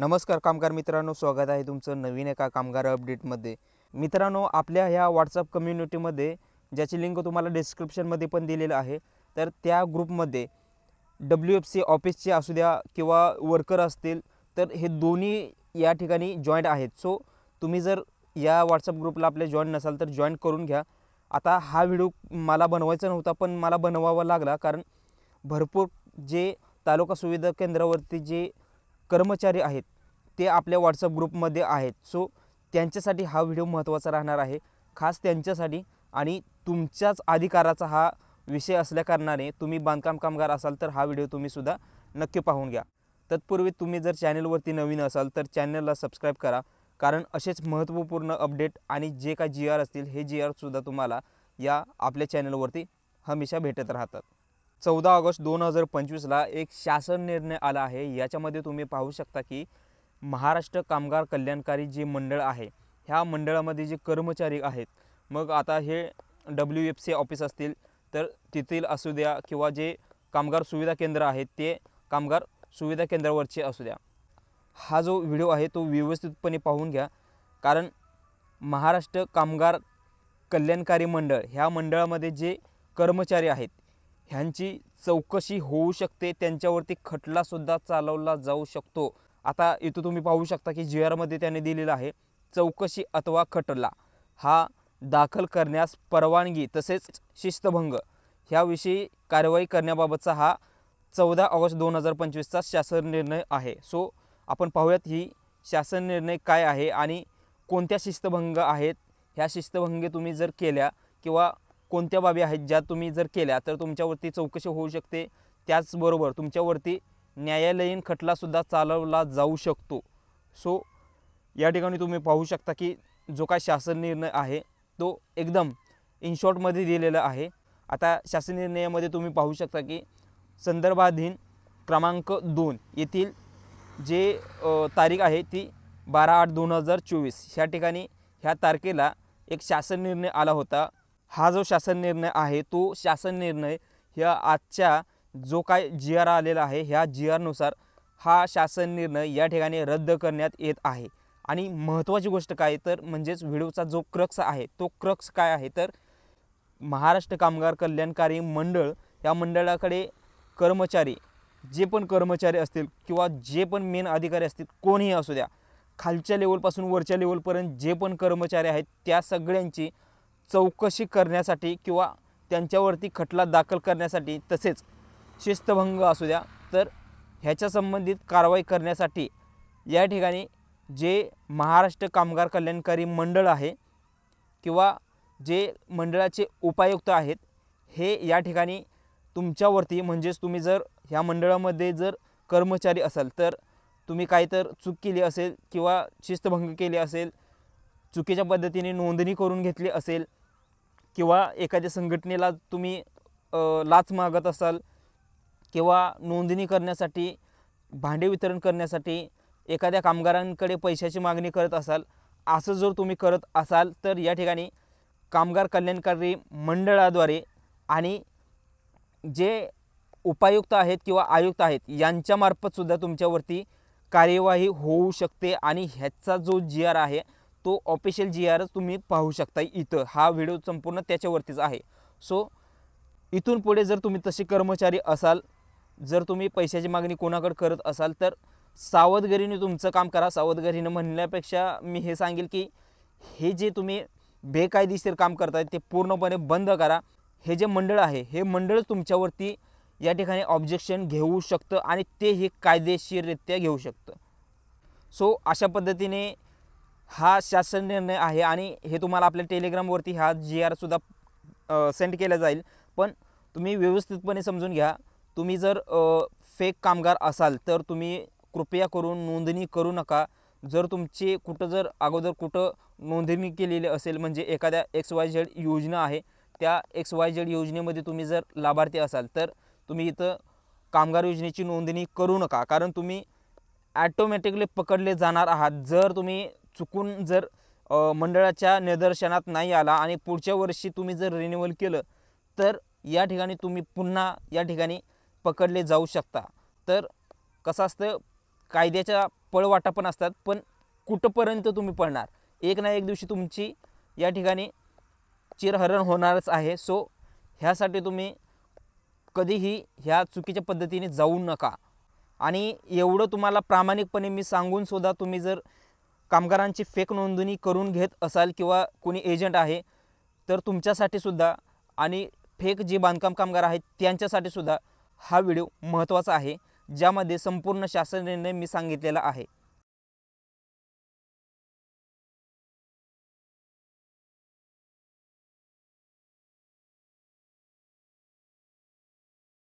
नमस्कार कामगार मित्रांनो, स्वागत आहे तुमचं नवीन एका कामगार अपडेटमध्ये। मित्रांनो, आपल्या ह्या व्हॉट्सअप कम्युनिटीमध्ये ज्याची लिंक तुम्हाला डिस्क्रिप्शनमध्ये पण दिलेलं आहे, तर त्या ग्रुपमध्ये WFC ऑफिसचे असू द्या किंवा वर्कर असतील तर हे दोन्ही या ठिकाणी जॉईंट आहेत। सो तुम्ही जर या व्हॉट्सअप ग्रुपला आपले जॉईन नसाल तर जॉईन करून घ्या। आता हा व्हिडिओ मला बनवायचा नव्हता पण मला बनवावा लागला, कारण भरपूर जे तालुका सुविधा केंद्रावरती जे कर्मचारी आहेत ते आपल्या व्हॉट्सअप ग्रुपमध्ये आहेत। सो त्यांच्यासाठी हा व्हिडिओ महत्त्वाचा राहणार आहे, खास त्यांच्यासाठी। आणि तुमच्याच अधिकाराचा हा विषय असल्या कारणाने तुम्ही बांधकाम कामगार असाल तर हा व्हिडिओ तुम्ही सुद्धा नक्की पाहून घ्या। तत्पूर्वी तुम्ही जर चॅनलवरती नवीन असाल तर चॅनलला सबस्क्राईब करा, कारण असेच महत्त्वपूर्ण अपडेट आणि जे काही GR असतील हे GR सुद्धा तुम्हाला या आपल्या चॅनलवरती हमेशा भेटत राहतात। 14 ऑगस्ट 2025ला एक शासन निर्णय आला आहे। याच्यामध्ये तुम्ही पाहू शकता की महाराष्ट्र कामगार कल्याणकारी जे मंडळ आहे, ह्या मंडळामध्ये जे कर्मचारी आहेत, मग आता हे WFC ऑफिस असतील तर तिथील असू द्या किंवा जे कामगार सुविधा केंद्र आहेत ते कामगार सुविधा केंद्रावरचे असू द्या, हा जो व्हिडिओ आहे तो व्यवस्थितपणे पाहून घ्या। कारण महाराष्ट्र कामगार कल्याणकारी मंडळ ह्या मंडळामध्ये जे कर्मचारी आहेत ह्यांची चौकशी होऊ शकते, त्यांच्यावरती खटलासुद्धा चालवला जाऊ शकतो। आता इथं तुम्ही पाहू शकता की GR मध्ये त्याने दिलेला आहे, चौकशी अथवा खटला हा दाखल करण्यास परवानगी तसेच शिस्तभंग ह्याविषयी कारवाई करण्याबाबतचा हा 14 ऑगस्ट 2025चा शासन निर्णय आहे। सो आपण पाहूयात ही शासन निर्णय काय आहे आणि कोणत्या शिस्तभंग आहेत। ह्या शिस्तभंग तुम्ही जर केल्या किंवा कोणत्या बाबी आहेत ज्या तुम्ही जर केल्या तर तुमच्यावरती चौकशी होऊ शकते, त्याचबरोबर तुमच्यावरती न्यायालयीन खटलासुद्धा चालवला जाऊ शकतो। सो या ठिकाणी तुम्ही पाहू शकता की जो काय शासन निर्णय आहे तो एकदम इन शॉर्टमध्ये दिलेला आहे। आता शासन निर्णयामध्ये तुम्ही पाहू शकता की संदर्भाधीन क्रमांक 2 येथील जे तारीख आहे ती 12/8/2024 ह्या ठिकाणी ह्या तारखेला एक शासन निर्णय आला होता। हा जो शासन निर्णय आहे तो शासन निर्णय ह्या आजच्या जो काय GR आलेला आहे ह्या GR नुसार हा शासन निर्णय या ठिकाणी रद्द करण्यात येत आहे। आणि महत्त्वाची गोष्ट काय तर म्हणजेच व्हिडिओचा जो क्रक्स आहे तो क्रक्स काय आहे तर महाराष्ट्र कामगार कल्याणकारी मंडळ या मंडळाकडे कर्मचारी जे पण कर्मचारी असतील किंवा जे पण मेन अधिकारी असतील कोणीही असू द्या, खालच्या लेवलपासून वरच्या लेवलपर्यंत जे पण कर्मचारी आहेत त्या सगळ्यांची चौकशी करण्यासाठी किंवा त्यांच्यावरती खटला दाखल करण्यासाठी तसेच शिस्तभंग असू द्या तर ह्याच्या संबंधित कारवाई करण्यासाठी या ठिकाणी जे महाराष्ट्र कामगार कल्याणकारी मंडळ आहे किंवा जे मंडळाचे उपायुक्त आहेत हे या ठिकाणी तुमच्यावरती, म्हणजेच तुम्ही जर ह्या मंडळामध्ये जर कर्मचारी असाल तर तुम्ही काही तर चूक केली असेल किंवा शिस्तभंग केली असेल, चुकीच्या पद्धतीने नोंदणी करून घेतली असेल किंवा एखाद्या संघटनेला तुम्ही लाच मागत असाल किंवा नोंदणी करण्यासाठी भांडे वितरण करण्यासाठी एखाद्या कामगारांकडे पैशाची मागणी करत असाल, असं जर तुम्ही करत असाल तर या ठिकाणी कामगार कल्याणकारी मंडळाद्वारे आणि जे उपायुक्त आहेत किंवा आयुक्त आहेत यांच्यामार्फत सुद्धा तुमच्यावरती कार्यवाही होऊ शकते। आणि ह्याचा जो GR आहे तो ऑफिशियल GRच तुम्ही पाहू शकता इथं, हा व्हिडिओ संपूर्ण त्याच्यावरतीच आहे। सो इथून पुढे जर तुम्ही तसे कर्मचारी असाल, जर तुम्ही पैशाची मागणी कोणाकडे करत असाल तर सावधगिरीने तुमचं काम करा। सावधगिरीने म्हणण्यापेक्षा मी हे सांगेल की हे जे तुम्ही बेकायदेशीर काम करताय ते पूर्णपणे बंद करा। हे जे मंडळ आहे हे मंडळच तुमच्यावरती या ठिकाणी ऑब्जेक्शन घेऊ शकतं आणि ते हे कायदेशीररित्या घेऊ शकतं। सो अशा पद्धतीने हा शासन निर्णय आहे आणि हे तुम्हाला आपल्या टेलिग्रामवरती हा GR सुद्धा सेंड केला जाईल। पण तुम्ही व्यवस्थितपणे समजून घ्या, तुम्ही जर फेक कामगार असाल तर तुम्ही कृपया करून नोंदणी करू नका। जर तुमची कुठं जर अगोदर कुठं नोंदणी केलेली असेल, म्हणजे एखाद्या XYZ योजना आहे त्या XYZ योजनेमध्ये तुम्ही जर लाभार्थी असाल तर तुम्ही इथं कामगार योजनेची नोंदणी करू नका, कारण तुम्ही ॲटोमॅटिकली पकडले जाणार आहात। जर तुम्ही चुकून जर मंडळाच्या निदर्शनात नाही आला आणि पुढच्या वर्षी तुम्ही जर रिन्युअल केलं तर या ठिकाणी तुम्ही पुन्हा या ठिकाणी पकडले जाऊ शकता। तर कसं असतं, कायद्याच्या पळवाटा पण असतात, पण कुठंपर्यंत तुम्ही पळणार, एक ना एक दिवशी तुमची या ठिकाणी चिरहरण होणारच आहे. सो ह्यासाठी तुम्ही कधीही ह्या चुकीच्या पद्धतीने जाऊ नका. आणि एवढं तुम्हाला प्रामाणिकपणे मी सांगूनसुद्धा तुम्ही जर कामगारांची फेक नोंदणी करून घेत असाल किंवा कोणी एजंट आहे, तर तुमच्यासाठी सुद्धा आणि फेक जे बांधकाम कामगार आहेत त्यांच्यासाठी सुद्धा हा व्हिडिओ महत्त्वाचा आहे, ज्यामध्ये संपूर्ण शासन निर्णय मी सांगितलेला आहे.